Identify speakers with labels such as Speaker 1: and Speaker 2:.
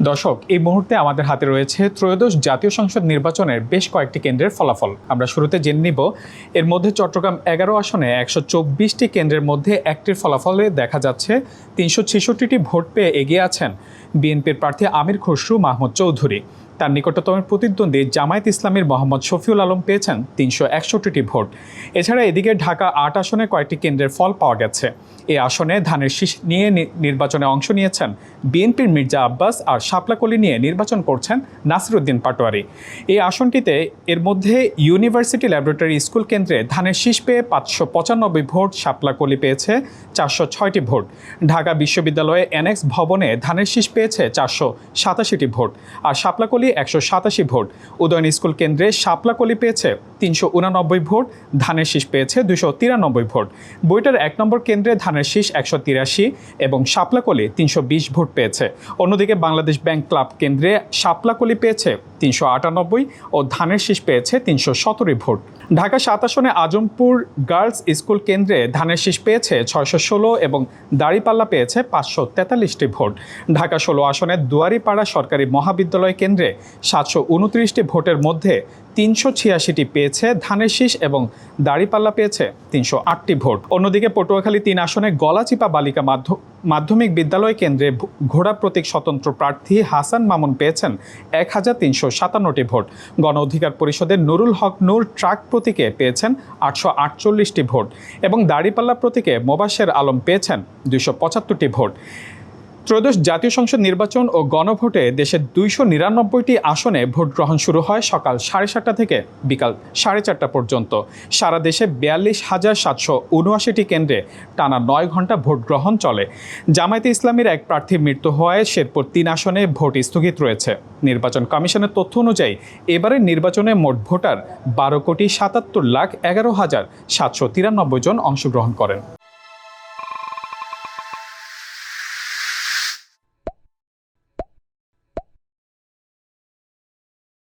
Speaker 1: দর্শক, এই মুহূর্তে আমাদের হাতে রয়েছে ত্রয়োদশ জাতীয় সংসদ নির্বাচনের বেশ কয়েকটি কেন্দ্রের ফলাফল। আমরা শুরুতে জেনে নিব এর মধ্যে চট্টগ্রাম 11 আসনে 124টি কেন্দ্রের মধ্যে একটির ফলাফলে দেখা যাচ্ছে 366টি ভোট পেয়ে এগিয়ে আছেন বিএনপির প্রার্থী আমির খসরু মাহমুদ চৌধুরী। তার নিকটতম প্রতিদ্বন্দ্বী জামায়াত ইসলামীর মোহাম্মদ শফিউল আলম পেয়েছেন 361টি ভোট। এছাড়া এদিকে ঢাকা 8 আসনে কয়েকটি কেন্দ্রের ফল পাওয়া গেছে। এই আসনে ধানের শীষ নিয়ে নির্বাচনে অংশ নিয়েছেন বিএনপির মির্জা আব্বাস, আর শাপলাকলি নিয়ে নির্বাচন করছেন নাসিরউদ্দিন পাটোয়ারি। এই আসনটিতে এর মধ্যে ইউনিভার্সিটি ল্যাবরেটরি স্কুল কেন্দ্রে ধানের শীষ পেয়ে 595 ভোট, শাপলাকলি পেয়েছে 406টি ভোট। ঢাকা বিশ্ববিদ্যালয়ে এনএক্স ভবনে ধানের শীষ পেয়েছে 487টি ভোট, আর শাপলাকলি 187 ভোট। উদয়ন স্কুল কেন্দ্রে শাপলাকলি পেয়েছে 389 ভোট, ধানের শীষ পেয়েছে 293 ভোট। বুয়েটের 1 নম্বর কেন্দ্রে ধানের শীষ 183 এবং শাপলাকলি 320 ভোট পেয়েছে। অন্যদিকে বাংলাদেশ ব্যাংক ক্লাব কেন্দ্রে শাপলাকলি পেয়েছে 398 ও ধানের শীষ পেয়েছে 317 ভোট। ঢাকা 7 আসনে আজমপুর গার্লস স্কুল কেন্দ্রে ধানের শীষ পেয়েছে 616 এবং দাঁড়িপাল্লা পেয়েছে 543টি ভোট। ঢাকা 16 আসনে দুয়ারিপাড়া সরকারি মহাবিদ্যালয় কেন্দ্রে 729টি ভোটের মধ্যে 386টি পেয়েছে ধানের শীষ এবং দাঁড়িপাল্লা পেয়েছে 308টি ভোট। অন্যদিকে পটুয়াখালী 3 আসনে গলাচিপা বালিকা মাধ্যমিক বিদ্যালয় কেন্দ্রে ঘোড়া প্রতীক স্বতন্ত্র প্রার্থী হাসান মামুন পেয়েছেন 1357টি ভোট। গণ অধিকার পরিষদের নুরুল হক নূর ট্রাক প্রতীকে পেয়েছেন 848টি ভোট এবং দাঁড়িপাল্লা প্রতীকে মোবাশ্বের আলম পেয়েছেন 275টি ভোট। ত্রয়োদশ জাতীয় সংসদ নির্বাচন ও গণভোটে দেশের 299টি আসনে ভোট গ্রহণ শুরু হয় সকাল 7:30টা থেকে বিকাল 4:30টা পর্যন্ত। সারা দেশে 42,779টি কেন্দ্রে টানা 9 ঘন্টা ভোট গ্রহণ চলে। জামায়াতে ইসলামীর এক প্রার্থীর মৃত্যু হওয়ায় শেরপুর 3 আসনে ভোট স্থগিত রয়েছে। নির্বাচন কমিশনের তথ্য অনুযায়ী এবারের নির্বাচনে মোট ভোটার 12,77,11,793 জন অংশগ্রহণ করেন।